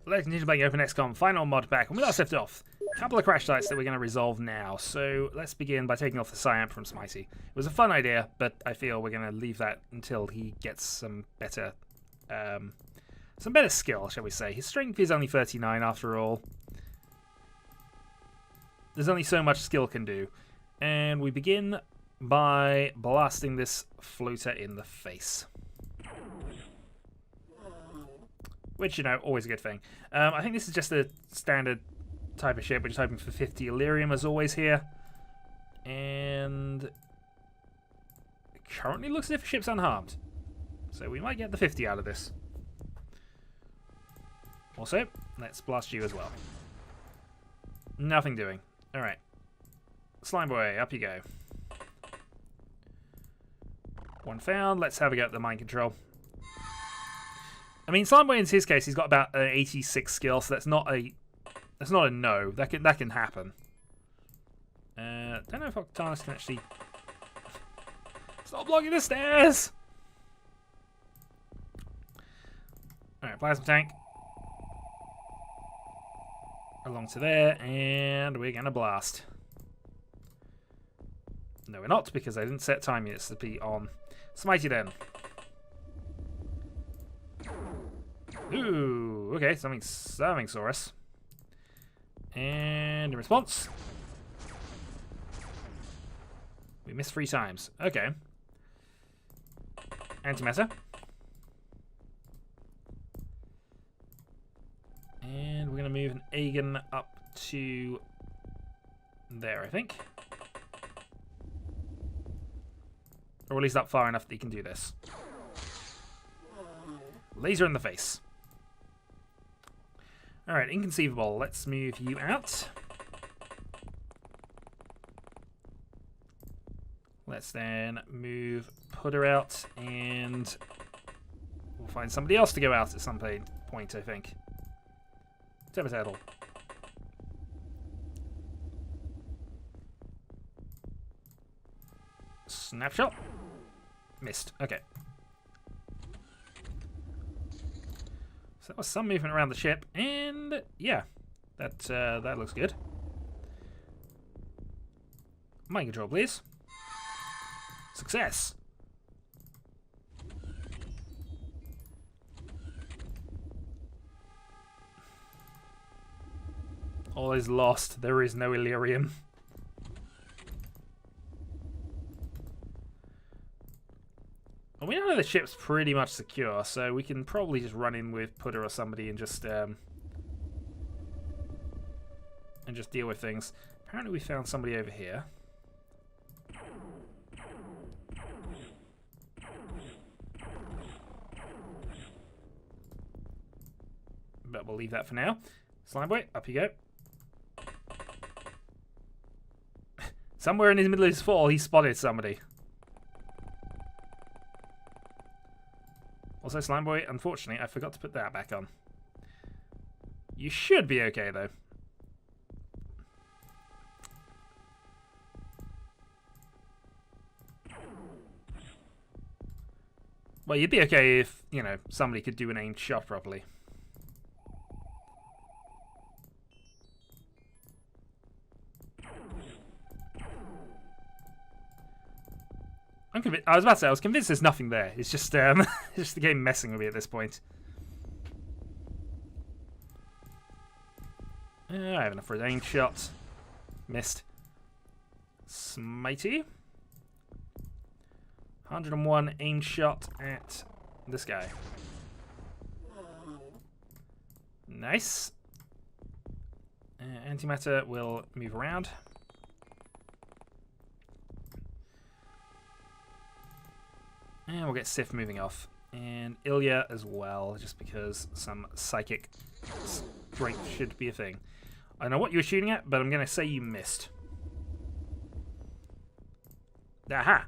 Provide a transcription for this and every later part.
Let's continue playing Open XCOM final mod pack. When we last left off, a couple of crash sites that we're going to resolve now. So let's begin by taking off the Cyan from Smitey. It was a fun idea, but I feel we're going to leave that until he gets some better skill, shall we say. His strength is only 39 after all. There's only so much skill can do. And we begin by blasting this floater in the face. Which, you know, always a good thing. I think this is just a standard type of ship. We're just hoping for 50 Illyrium as always here. And it currently looks as if the ship's unharmed. So we might get the 50 out of this. Also, let's blast you as well. Nothing doing. Alright. Slime boy, up you go. One found. Let's have a go at the mind control. I mean, Slime boy in his case, he's got about an 86 skill, so that's not a no. That can happen. Don't know if Octanus can actually stop blocking the stairs. All right, plasma tank along to there, and we're gonna blast. No, we're not, because I didn't set time units to be on. Smitey then. Ooh, okay, something saw us. And in response, we missed 3 times. Okay. Antimatter. And we're going to move an Aegon up to there, I think. Or at least up far enough that he can do this. Laser in the face. Alright, inconceivable. Let's move you out. Let's then move Putter out, and we'll find somebody else to go out at some point, I think. Turtle. Snapshot. Missed. Okay. So that was some movement around the ship, and yeah, that looks good. Mind control, please. Success. All is lost. There is no Illyrium. Well, we know the ship's pretty much secure, so we can probably just run in with Putter or somebody and just deal with things. Apparently we found somebody over here. But we'll leave that for now. Slime boy, up you go. Somewhere in the middle of his fall, he spotted somebody. Also, Slime boy, unfortunately, I forgot to put that back on. You should be okay, though. Well, you'd be okay if, you know, somebody could do an aimed shot properly. I was about to say, I was convinced there's nothing there. It's just, it's just the game messing with me at this point. I have enough for an aim shot. Missed. Smitey. 101 aim shot at this guy. Nice. Antimatter will move around. And we'll get Sif moving off. And Ilya as well, just because some psychic strength should be a thing. I don't know what you were shooting at, but I'm going to say you missed. Aha!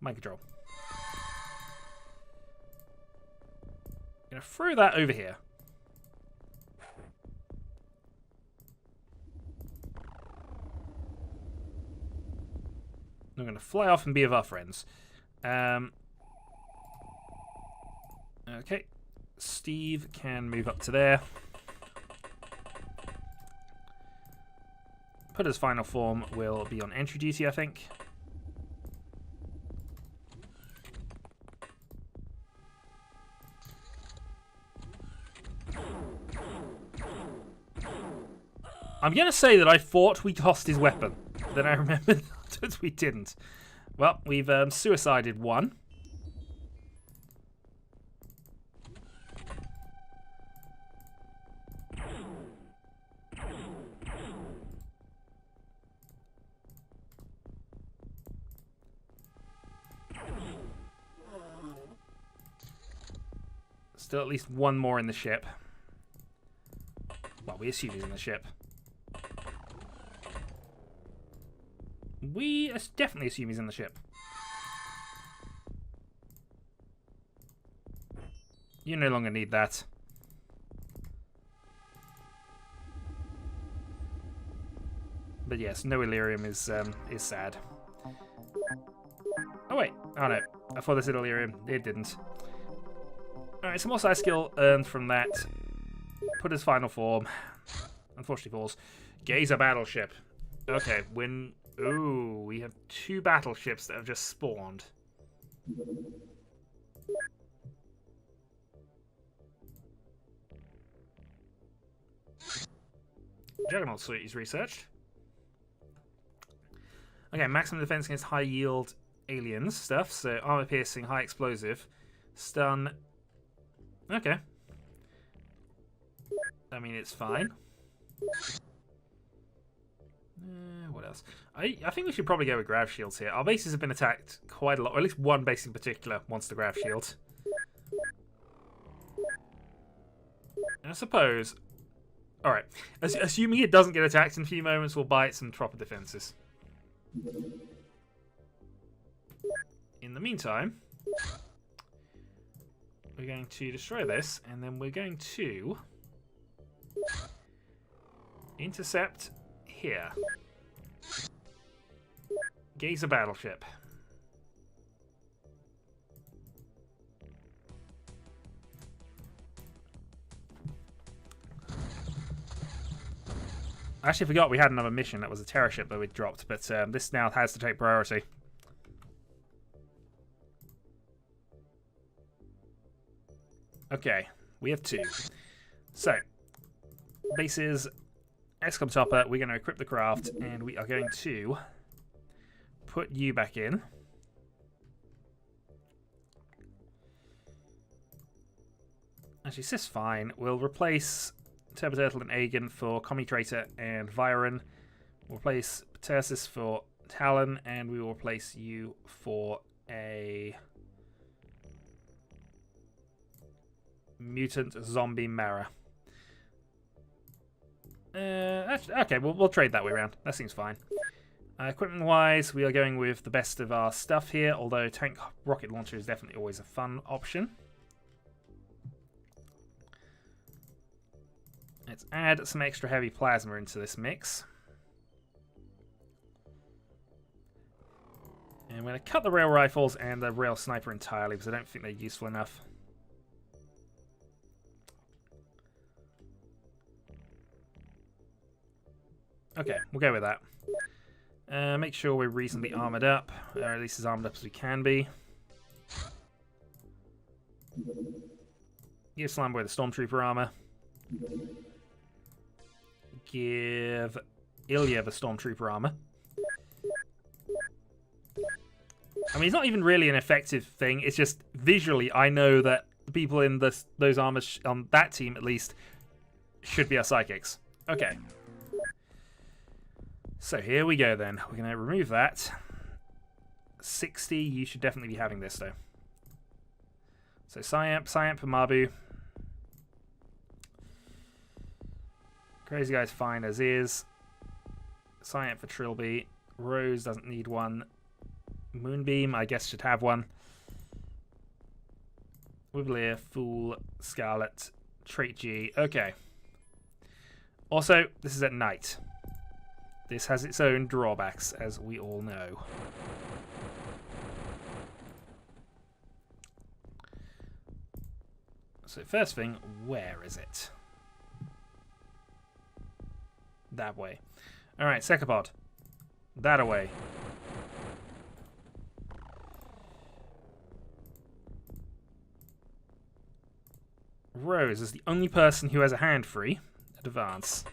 Mind control. I'm going to throw that over here. I'm going to fly off and be with our friends. Okay. Steve can move up to there. Putter's final form will be on entry duty, I think. I'm going to say that I thought we lost his weapon. Then I remembered that we didn't. Well, we've suicided one. Still at least one more in the ship. Well, we assume he's in the ship. We definitely assume he's in the ship. You no longer need that. But yes, no Illyrium is sad. Oh wait, oh no, I thought this had Illyrium. It didn't. Alright, some more side skill earned from that. Put his final form. Unfortunately falls. Gaze a battleship. Okay, when... Ooh, we have 2 battleships that have just spawned. Juggernaut suite is researched. Okay, maximum defense against high yield aliens stuff. So armor piercing, high explosive, stun. Okay. I mean, it's fine. What else? I think we should probably go with grav shields here. Our bases have been attacked quite a lot, or at least one base in particular wants the grav shield. And I suppose... Alright, assuming it doesn't get attacked in a few moments, we'll buy it some proper defenses. In the meantime, we're going to destroy this, and then we're going to intercept here. Gaze a battleship. I actually forgot we had another mission that was a terror ship that we dropped, but this now has to take priority. Okay, we have 2. So, bases, XCOM Topper, we're going to equip the craft, and we are going to put you back in. Actually, this is fine. We'll replace Turbo Turtle and Aegon for Commutrator and Viren. We'll replace Tersis for Talon, and we will replace you for a Mutant Zombie Mara. Okay, we'll trade that way around. That seems fine. Equipment-wise, we are going with the best of our stuff here, although tank rocket launcher is definitely always a fun option. Let's add some extra heavy plasma into this mix. And I'm going to cut the rail rifles and the rail sniper entirely because I don't think they're useful enough. Okay, we'll go with that. Make sure we're reasonably armoured up, or at least as armoured up as we can be. Give Slimeboy the Stormtrooper armour. Give Ilya the Stormtrooper armour. I mean, it's not even really an effective thing. It's just visually, I know that the people in those armors on that team, at least, should be our psychics. Okay. So here we go then. We're going to remove that. 60, you should definitely be having this though. So Cyamp for Mabu. Crazy Guy's fine as is. Cyamp for Trilby. Rose doesn't need one. Moonbeam, I guess, should have one. Wibbler, Fool, Scarlet, Trait G. Okay. Also, this is at night. This has its own drawbacks, as we all know. So first thing, where is it? That way. Alright, Secapod. That away. Rose is the only person who has a hand free. Advance.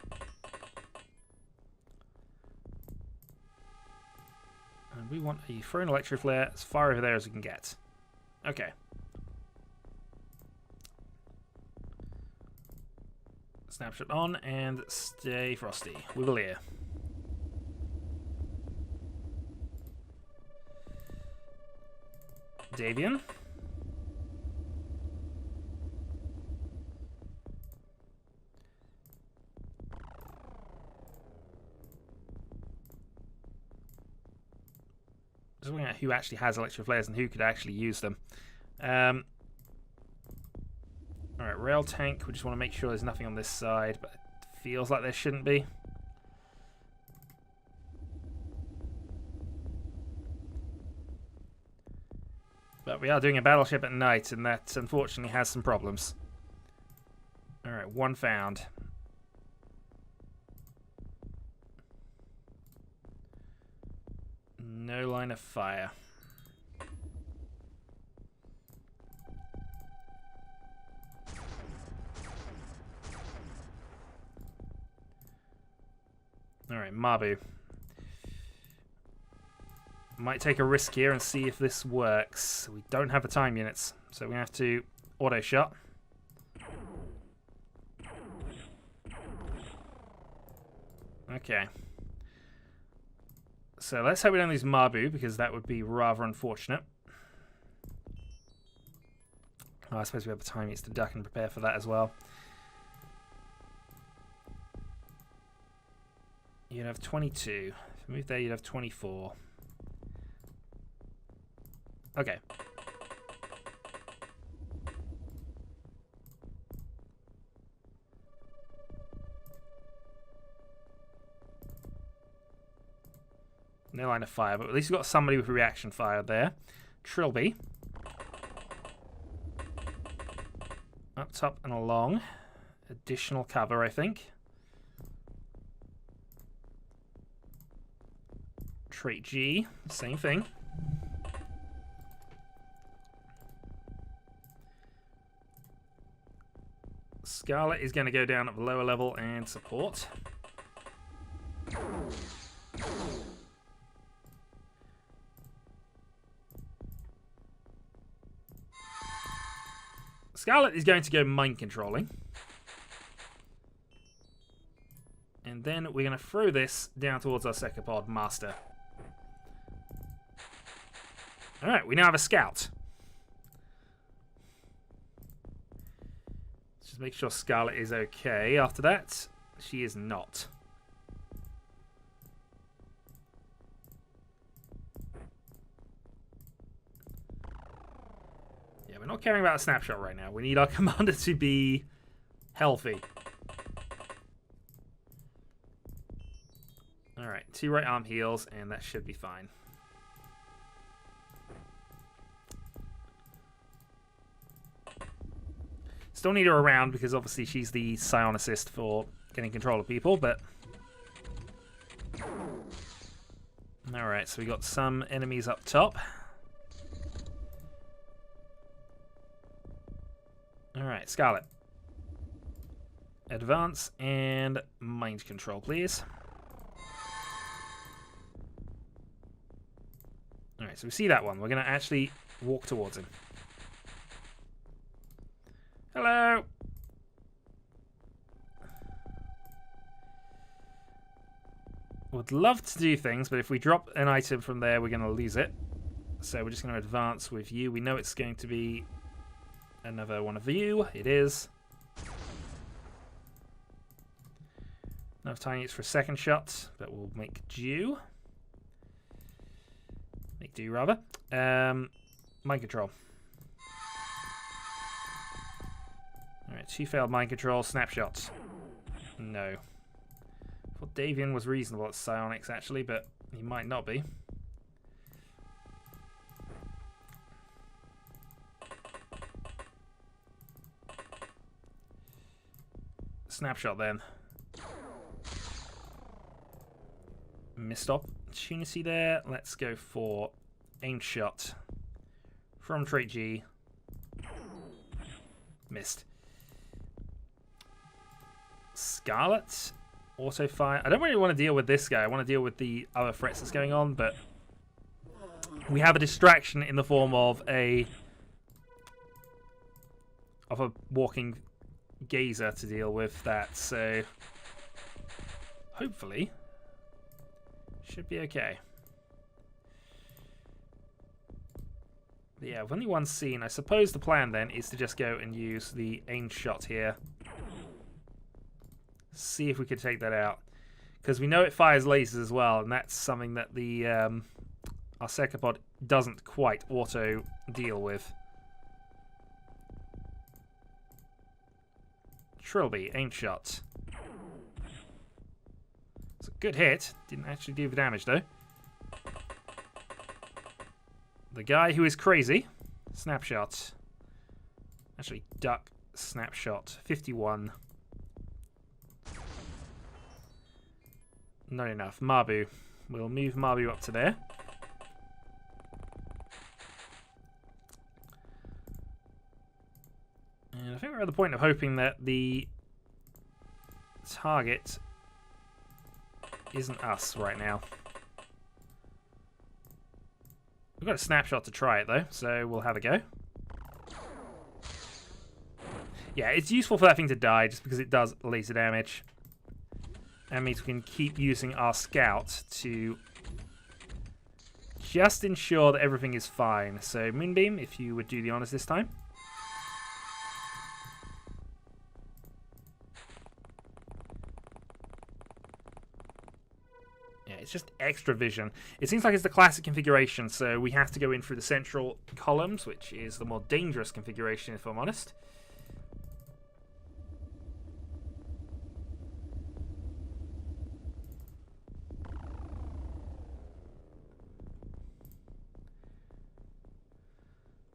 And we want a thrown electro flare as far over there as we can get. Okay. Snapshot on and stay frosty. Wiggle Davian. Just looking at who actually has electro flares and who could actually use them. Alright, rail tank. We just want to make sure there's nothing on this side, but it feels like there shouldn't be. But we are doing a battleship at night, and that unfortunately has some problems. Alright, one found. No line of fire. Alright, Mabu. Might take a risk here and see if this works. We don't have the time units, so we have to auto shot. Okay. So let's hope we don't lose Mabu, because that would be rather unfortunate. Oh, I suppose we have the time units to duck and prepare for that as well. You'd have 22. If you move there, you'd have 24. Okay. No line of fire, but at least we've got somebody with reaction fire there. Trilby. Up top and along. Additional cover, I think. Trait G, same thing. Scarlet is going to go down at the lower level and support. Scarlet is going to go mind controlling. And then we're going to throw this down towards our Secapod Master. Alright, we now have a scout. Let's just make sure Scarlet is okay. After that, she is not. Yeah, we're not caring about a snapshot right now. We need our commander to be healthy. Alright, 2 right arm heals, and that should be fine. Still need her around because obviously she's the psionicist for getting control of people, but... Alright, so we got some enemies up top. Alright, Scarlet. Advance and mind control, please. Alright, so we see that one. We're going to actually walk towards him. Hello! Would love to do things, but if we drop an item from there, we're going to lose it. So we're just going to advance with you. We know it's going to be another one of you. It is. Enough time for a second shot, but we'll make do. Make do, rather. Mind control. Alright, 2 failed mind control. Snapshots. No. I thought Davian was reasonable at psionics, actually, but he might not be. Snapshot then. Missed opportunity there. Let's go for aim shot from trait G. Missed. Scarlet. Auto fire. I don't really want to deal with this guy. I want to deal with the other threats that's going on, but we have a distraction in the form of a walking gazer to deal with that, so hopefully should be okay. But yeah, with only one scene, I suppose the plan then is to just go and use the aim shot here. See if we could take that out, because we know it fires lasers as well, and that's something that the our Secapod doesn't quite auto deal with. Trilby, aim shot. It's a good hit. Didn't actually do the damage though. The guy who is crazy. Snapshot. Actually, duck. Snapshot. 51. Not enough. Mabu. We'll move Mabu up to there. And I think we're at the point of hoping that the target isn't us right now. We've got a snapshot to try it though, so we'll have a go. Yeah, it's useful for that thing to die just because it does laser damage. That means we can keep using our scout to just ensure that everything is fine. So Moonbeam, if you would do the honors this time. Yeah, it's just extra vision. It seems like it's the classic configuration, so we have to go in through the central columns, which is the more dangerous configuration, if I'm honest.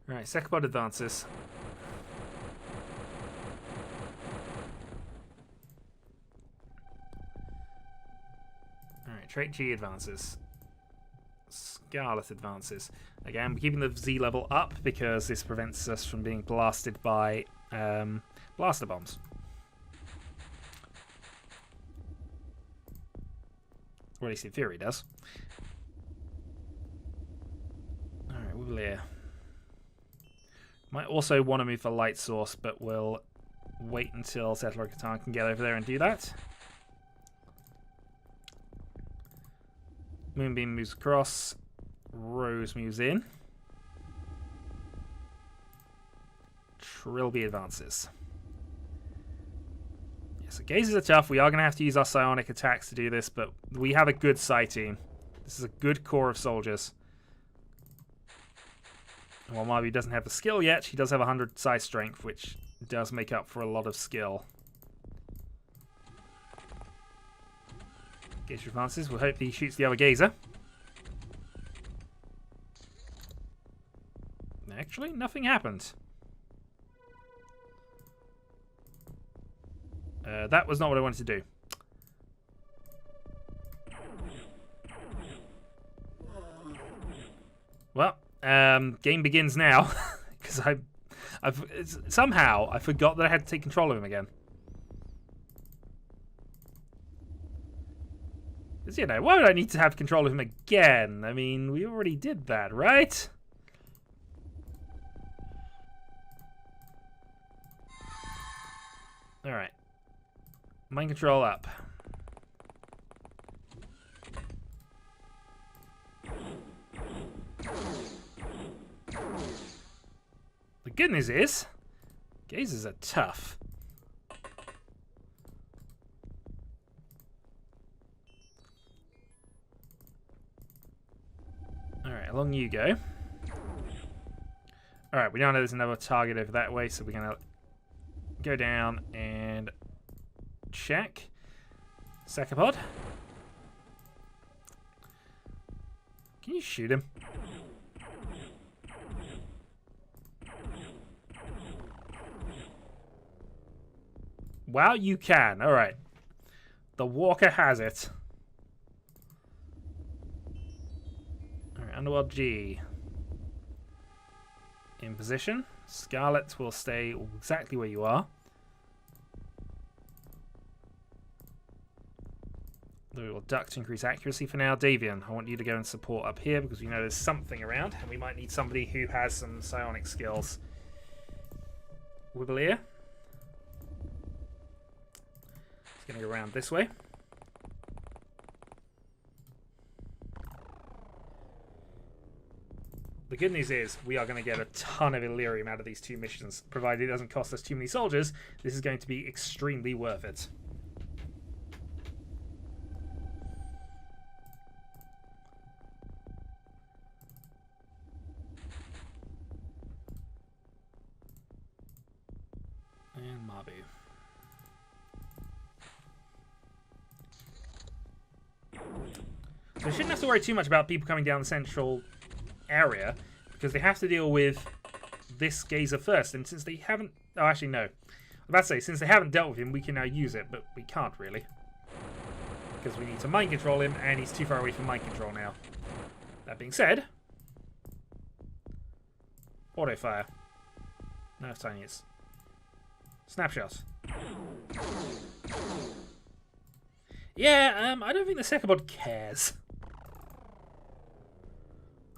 Alright, Secapod advances. Alright, Trait G advances. Scarlet advances. Again, we're keeping the Z level up because this prevents us from being blasted by blaster bombs. Or at least in theory does. Alright, Woolier. Might also want to move for light source, but we'll wait until Settler Catan can get over there and do that. Moonbeam moves across. Rose moves in. Trilby advances. Yeah, so gazes are tough. We are going to have to use our psionic attacks to do this, but we have a good psi team. This is a good core of soldiers. And while Mabu doesn't have the skill yet, she does have 100 psi strength, which does make up for a lot of skill. Gazer advances. We'll hope he shoots the other gazer. Actually, nothing happened. That was not what I wanted to do. Well, game begins now, because somehow I forgot that I had to take control of him again. Because, you know, why would I need to have control of him again? I mean, we already did that, right? Alright. Mind control up. The good news is, gazers are tough. Alright, along you go. Alright, we now know there's another target over that way, so we're going to go down and check. Secapod. Can you shoot him? Wow, you can. All right. The Walker has it. All right, Underworld G. In position. Scarlet will stay exactly where you are. We will duck to increase accuracy for now. Davian, I want you to go and support up here because we know there's something around and we might need somebody who has some psionic skills. Wibbleier. It's going to go around this way. The good news is we are going to get a ton of Illyrium out of these 2 missions. Provided it doesn't cost us too many soldiers, this is going to be extremely worth it. And Mabu. So we shouldn't have to worry too much about people coming down the central area because they have to deal with this Gazer first. And since they haven't... Oh, actually, no. I was about to say, since they haven't dealt with him, we can now use it, but we can't really. Because we need to mind control him, and he's too far away from mind control now. That being said... Auto fire. No, tiny it's... Snapshot. Yeah, I don't think the Secabod cares.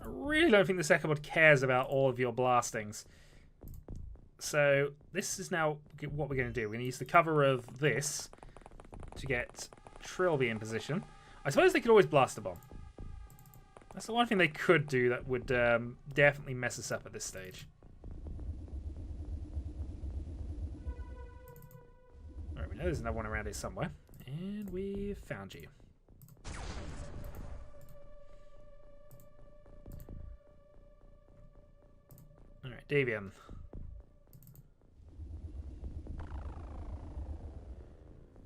I really don't think the Secabod cares about all of your blastings. So, this is now what we're going to do. We're going to use the cover of this to get Trilby in position. I suppose they could always blast a bomb. That's the one thing they could do that would definitely mess us up at this stage. Alright, we know there's another one around here somewhere. And we've found you. Alright, Davian.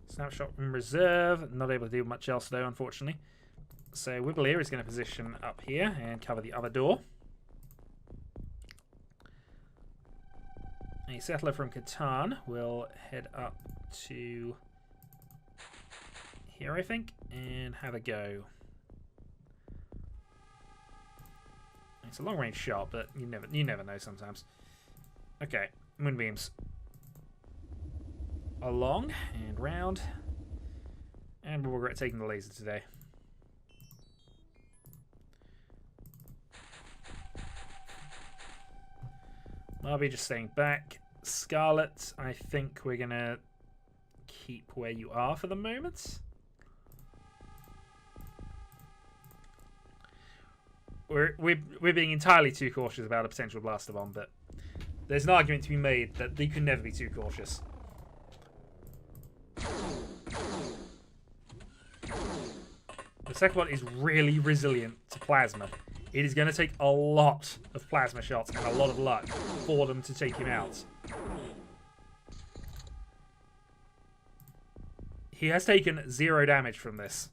Snapshot in reserve. Not able to do much else though, unfortunately. So Wibbleier is going to position up here and cover the other door. A settler from Catan will head up to here, I think, and have a go. It's a long-range shot, but you never know sometimes. Okay, moonbeams. Along and round. And we'll regret taking the laser today. Marby just staying back. Scarlet, I think we're going to keep where you are for the moment. We're being entirely too cautious about a potential blaster bomb, but there's an argument to be made that they can never be too cautious. The second one is really resilient to plasma. It is going to take a lot of plasma shots and a lot of luck for them to take him out. He has taken 0 damage from this.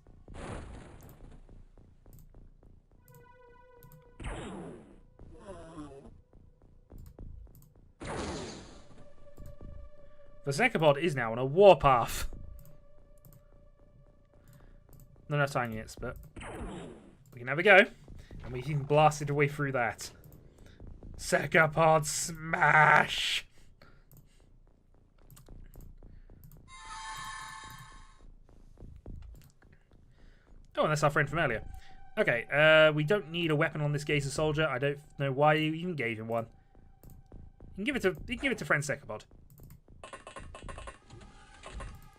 The Zekapod is now on a warpath. Not enough time yet, but we can have a go. And we can blast it away through that. Zekapod smash! Oh, and that's our friend from earlier. Okay, we don't need a weapon on this Gazer soldier. I don't know why you even gave him one. You can give it to friend Zekapod.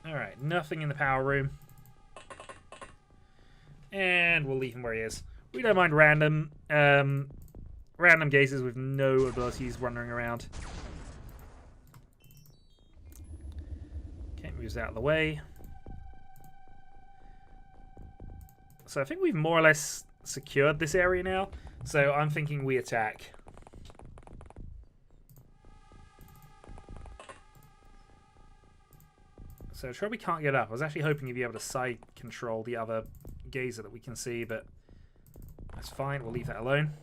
Alright, nothing in the power room. And we'll leave him where he is. We don't mind random gazers with no abilities wandering around. Okay, moves out of the way. So I think we've more or less secured this area now. So I'm thinking we attack. So Trilby can't get up. I was actually hoping he'd be able to side control the other gazer that we can see, but that's fine. We'll leave that alone.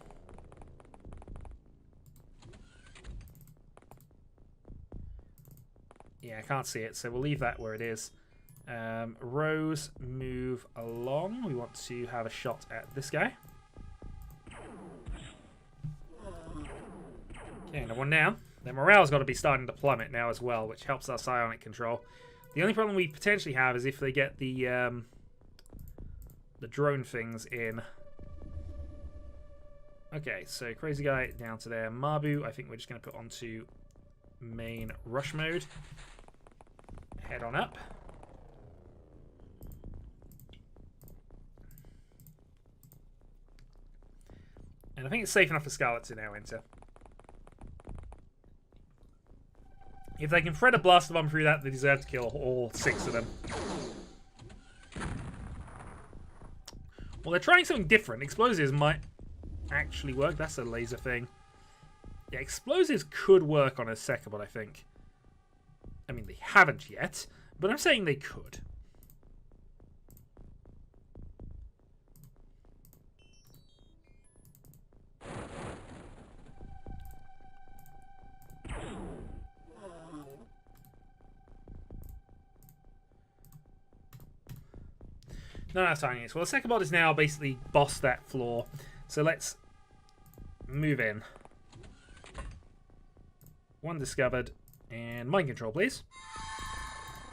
Yeah, can't see it, so we'll leave that where it is. Rows move along. We want to have a shot at this guy. Okay, another one down. Their morale's got to be starting to plummet now as well, which helps our psionic control. The only problem we potentially have is if they get the drone things in. Okay, so crazy guy down to there. Mabu, I think we're just going to put onto main rush mode. Head on up. And I think it's safe enough for Scarlet to now enter. If they can thread a blaster bomb through that, they deserve to kill all 6 of them. Well, they're trying something different. Explosives might actually work. That's a laser thing. Yeah, explosives could work on a Sekabot, I think. I mean, they haven't yet, but I'm saying they could. No, that's fine. Well, the Sekabot is now basically bossed that floor. So let's move in. 1 discovered. And mind control, please.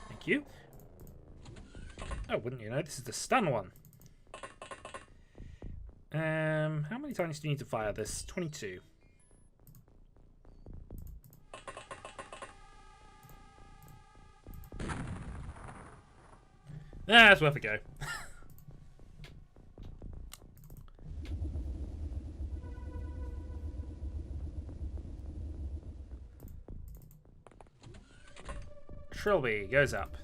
Thank you. Oh, wouldn't you know? This is the stun one. How many times do you need to fire this? 22. That's worth a go. Trilby goes up.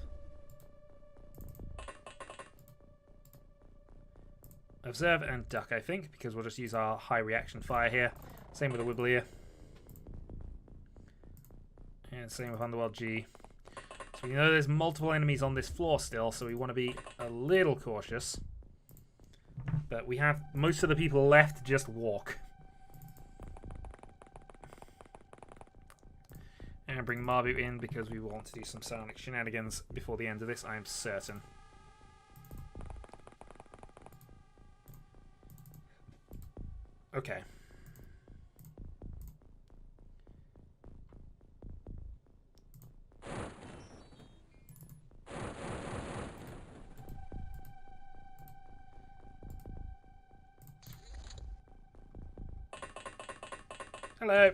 Observe and duck, I think, because we'll just use our high reaction fire here. Same with the Wibbler. And same with Underworld G. So we know there's multiple enemies on this floor still, so we want to be a little cautious. But we have most of the people left to just walk. And bring Mabu in because we want to do some psionic shenanigans before the end of this, I am certain. Okay. Hello.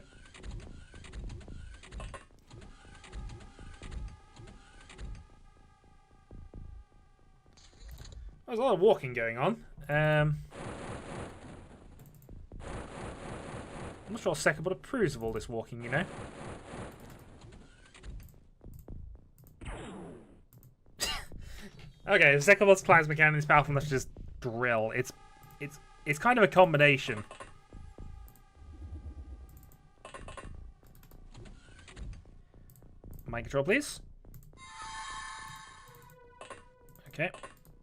There's a lot of walking going on. I'm not sure Sekabot approves of all this walking, you know. Okay, Sekabot's plasma cannon is powerful enough to just drill. It's kind of a combination. Mind control, please. Okay.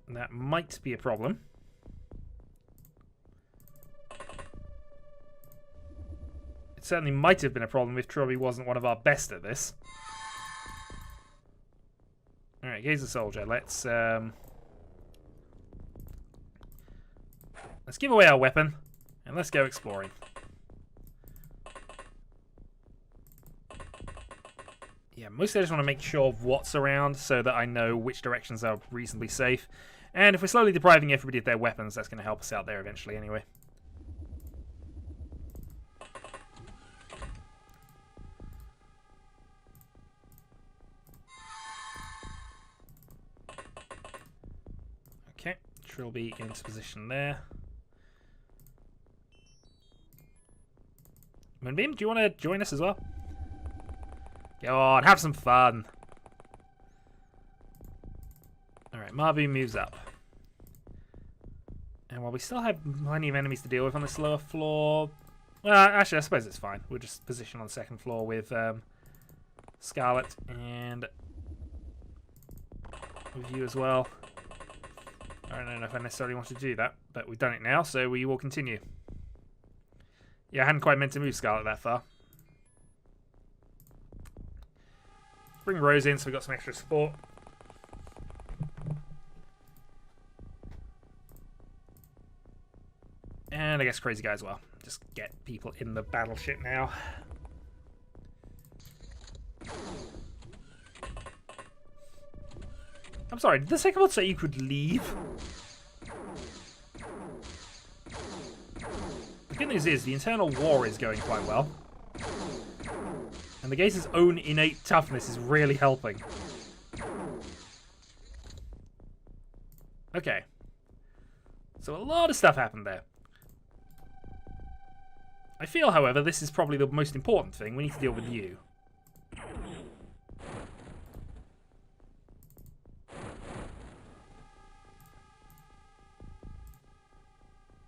That might be a problem. It certainly might have been a problem if Trilby wasn't one of our best at this. Alright, here's the soldier. Let's give away our weapon and let's go exploring. Yeah, mostly I just want to make sure of what's around so that I know which directions are reasonably safe. And if we're slowly depriving everybody of their weapons, that's going to help us out there eventually anyway. Okay, Trilby into position there. Moonbeam, do you want to join us as well? Go on, have some fun. Alright, Mabu moves up. And while we still have plenty of enemies to deal with on this lower floor... Well, actually, I suppose it's fine. We'll just position on the second floor with Scarlet and with you as well. I don't know if I necessarily want to do that, but we've done it now, so we will continue. Yeah, I hadn't quite meant to move Scarlet that far. Bring Rose in so we've got some extra support. And I guess Crazy Guy as well. Just get people in the battleship now. I'm sorry, did the second one say you could leave? The good news is the internal war is going quite well. And the gate's own innate toughness is really helping. Okay. So a lot of stuff happened there. I feel, however, this is probably the most important thing. We need to deal with you.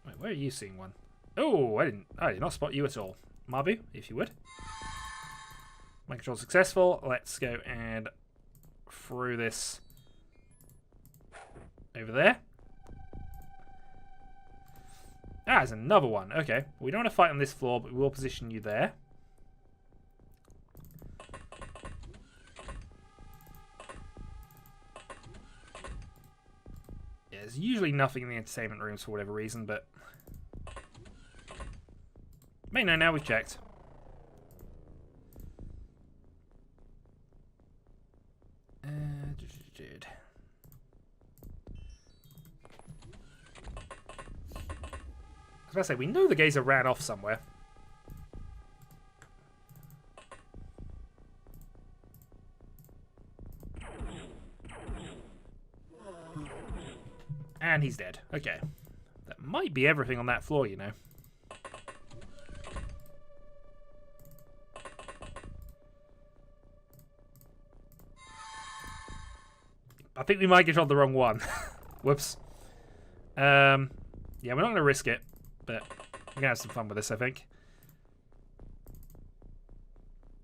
Wait, where are you seeing one? Oh, I did not spot you at all. Mabu, if you would. Mind control successful. Let's go and throw this over there. Ah, there's another one. Okay. We don't want to fight on this floor, but we will position you there. Yeah, there's usually nothing in the entertainment rooms for whatever reason, but... May know now we've checked. I was about to say, we know the gazer ran off somewhere. And he's dead. Okay. That might be everything on that floor, you know. I think we might get on the wrong one. Whoops. Yeah, we're not going to risk it. But we're going to have some fun with this, I think.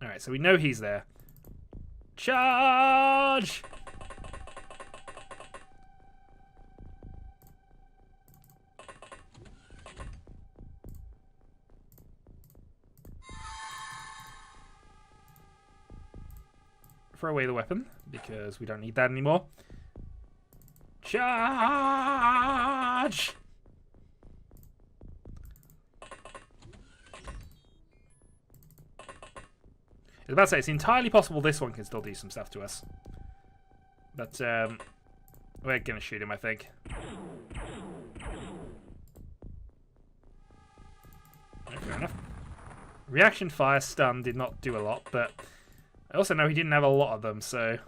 Alright, so we know he's there. Charge! Throw away the weapon, because we don't need that anymore. Charge! I was about to say, it's entirely possible this one can still do some stuff to us. But, we're going to shoot him, I think. Right, fair enough. Reaction fire stun did not do a lot, but I also know he didn't have a lot of them, so...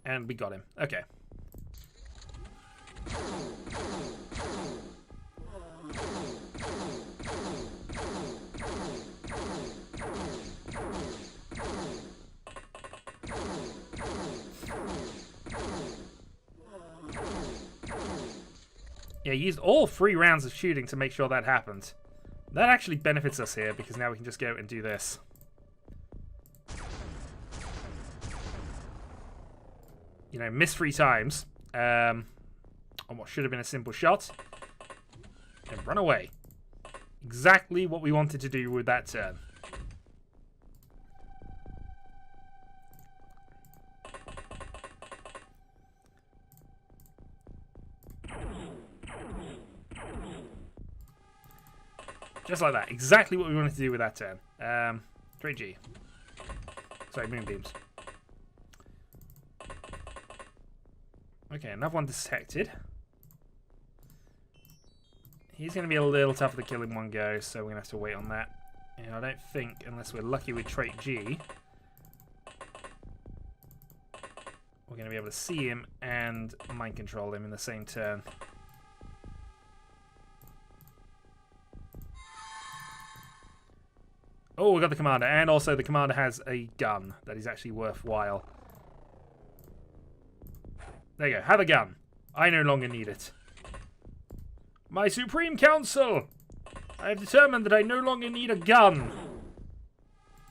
And we got him. Okay. Yeah, he used all 3 rounds of shooting to make sure that happened. That actually benefits us here, because now we can just go and do this. You know, miss 3 times on what should have been a simple shot, and run away. Exactly what we wanted to do with that turn. Just like that. Exactly what we wanted to do with that turn. 3G. Sorry, moonbeams. Okay, another one detected. He's going to be a little tougher to kill in one go, so we're going to have to wait on that. And I don't think, unless we're lucky with trait G, we're going to be able to see him and mind control him in the same turn. Oh, we got the commander, and also the commander has a gun that is actually worthwhile. There you go, have a gun. I no longer need it. My Supreme Council! I have determined that I no longer need a gun.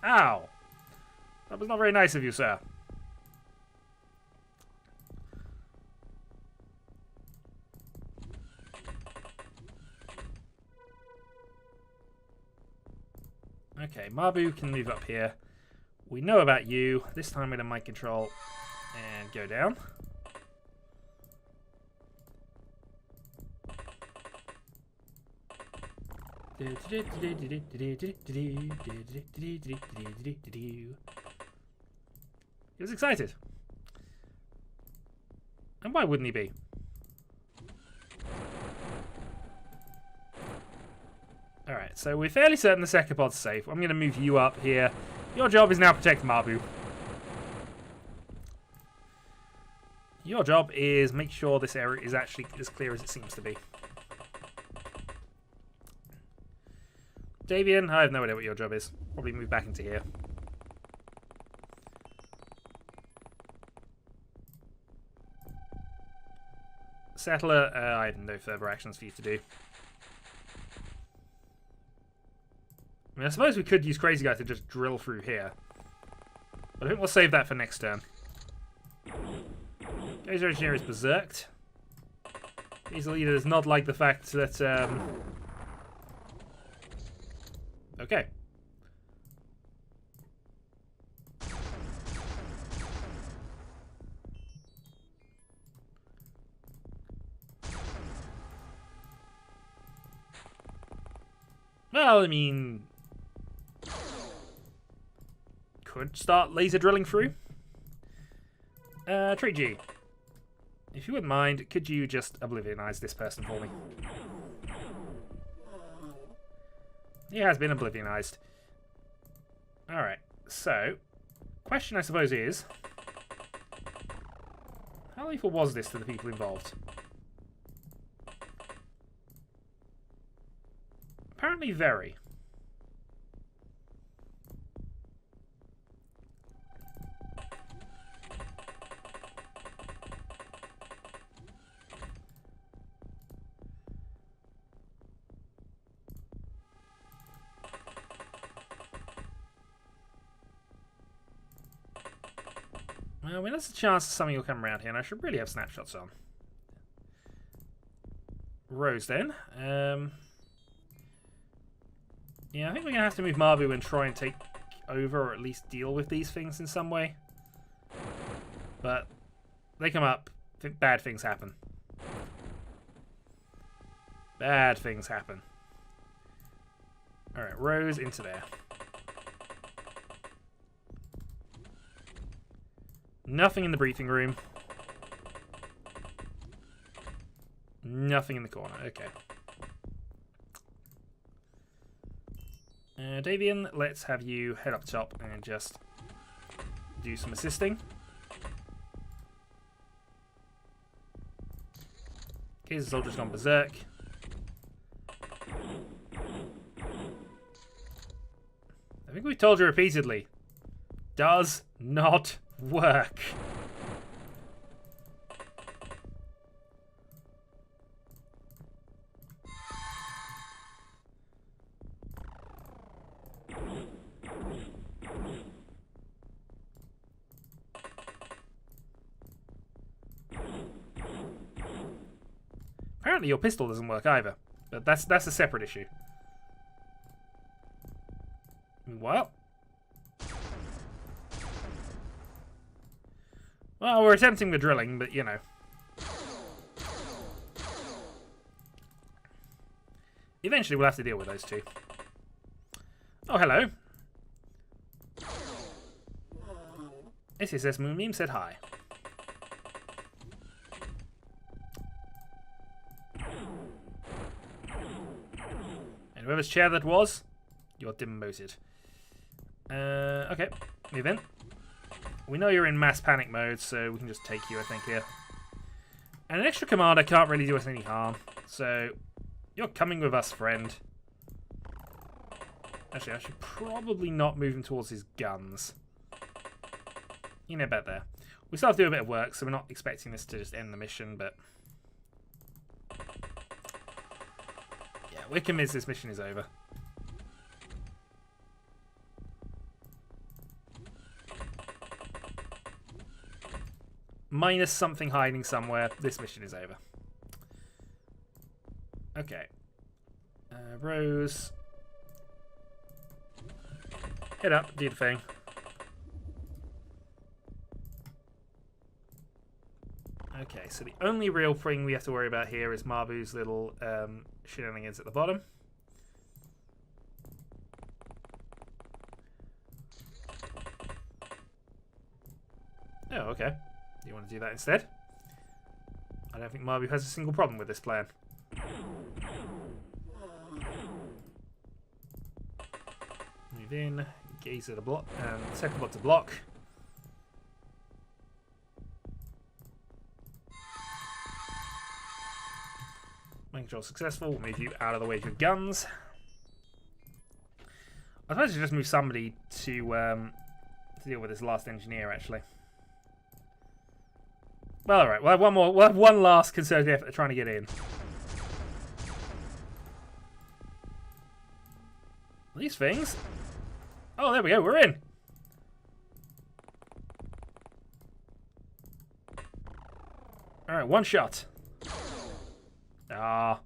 Ow. That was not very nice of you, sir. Okay, Mabu can move up here. We know about you. This time with a mic control and go down. He was excited. And why wouldn't he be? Alright, so we're fairly certain the Secopod's safe. I'm going to move you up here. Your job is now protect Mabu. Your job is make sure this area is actually as clear as it seems to be. Davian, I have no idea what your job is. Probably move back into here. Settler, I have no further actions for you to do. I mean, I suppose we could use Crazy Guy to just drill through here. But I think we'll save that for next turn. Gazer Engineer is berserked. Gazer Leader does not like the fact that... Okay. Well, I mean... could start laser drilling through. Tree G. If you wouldn't mind, could you just oblivionize this person for me? He has been oblivionized. Alright, so... question, I suppose, is... how lethal was this to the people involved? Apparently very. Well, I mean, there's a chance something will come around here, and I should really have snapshots on. Rose, then. Yeah, I think we're going to have to move Mabu and try and take over, or at least deal with these things in some way. But they come up, bad things happen. Bad things happen. Alright, Rose into there. Nothing in the briefing room. Nothing in the corner. Okay. Davian, let's have you head up top and just do some assisting. Gazer Soldier's gone berserk. I think we've told you repeatedly. Does not work. Apparently your pistol doesn't work either, but that's a separate issue. Well, we're attempting the drilling, but you know. Eventually we'll have to deal with those two. Oh, hello. SSS Moonbeam said hi. And whoever's chair that was, you're demoted. Okay, move in. We know you're in mass panic mode, so we can just take you, I think, here. And an extra commander can't really do us any harm, so you're coming with us, friend. Actually, I should probably not move him towards his guns. You know, about there. We still have to do a bit of work, so we're not expecting this to just end the mission, but... yeah, we're convinced this mission is over. Minus something hiding somewhere, this mission is over. Okay. Rose. Hit up, do the thing. Okay, so the only real thing we have to worry about here is Marbu's little shenanigans at the bottom. Oh, okay. You want to do that instead? I don't think Marbu has a single problem with this plan. Move in, gaze at a block, second block to block. Main control successful. We'll move you out of the way with your guns. I suppose to just move somebody to deal with this last engineer, actually. Well, alright, we'll have one more. We'll have one last concerted effort at trying to get in. These things. Oh, there we go. We're in. Alright, one shot. Ah.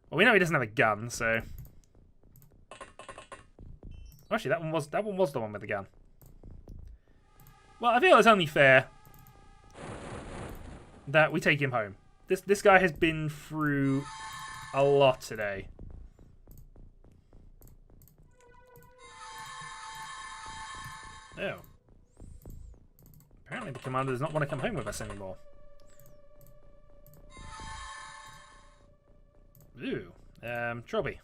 Well, we know he doesn't have a gun, so. Actually, that one was the one with the gun. Well, I feel it's only fair that we take him home. This guy has been through a lot today. Oh. Apparently the commander does not want to come home with us anymore. Ooh. Trophy.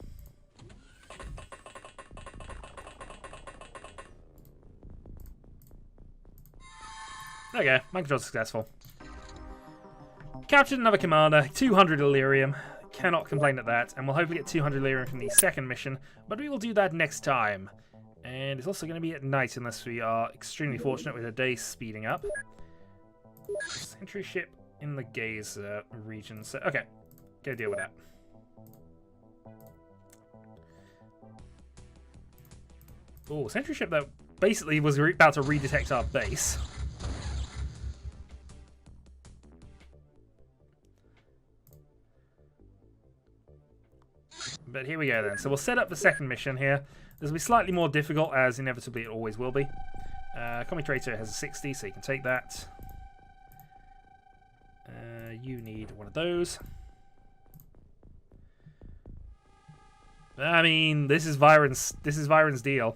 There we go. Mind control successful. Captured another commander. 200 Illyrium. Cannot complain at that. And we'll hopefully get 200 Illyrium from the second mission. But we will do that next time. And it's also going to be at night unless we are extremely fortunate with the day speeding up. Sentry ship in the gaze region. So, okay. Go deal with that. Oh, sentry ship that basically was about to redetect our base. But here we go then. So we'll set up the second mission here. This will be slightly more difficult, as inevitably it always will be. Commutator has a 60, so you can take that. You need one of those. I mean, this is Viren's deal.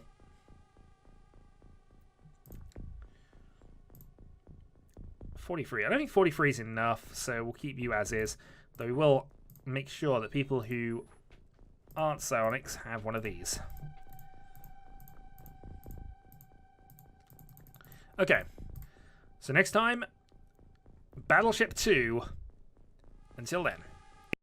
.43. I don't think 43 is enough, so we'll keep you as is. Though we will make sure that people who aren't psionics have one of these. Okay. So next time, Battleship 2. Until then.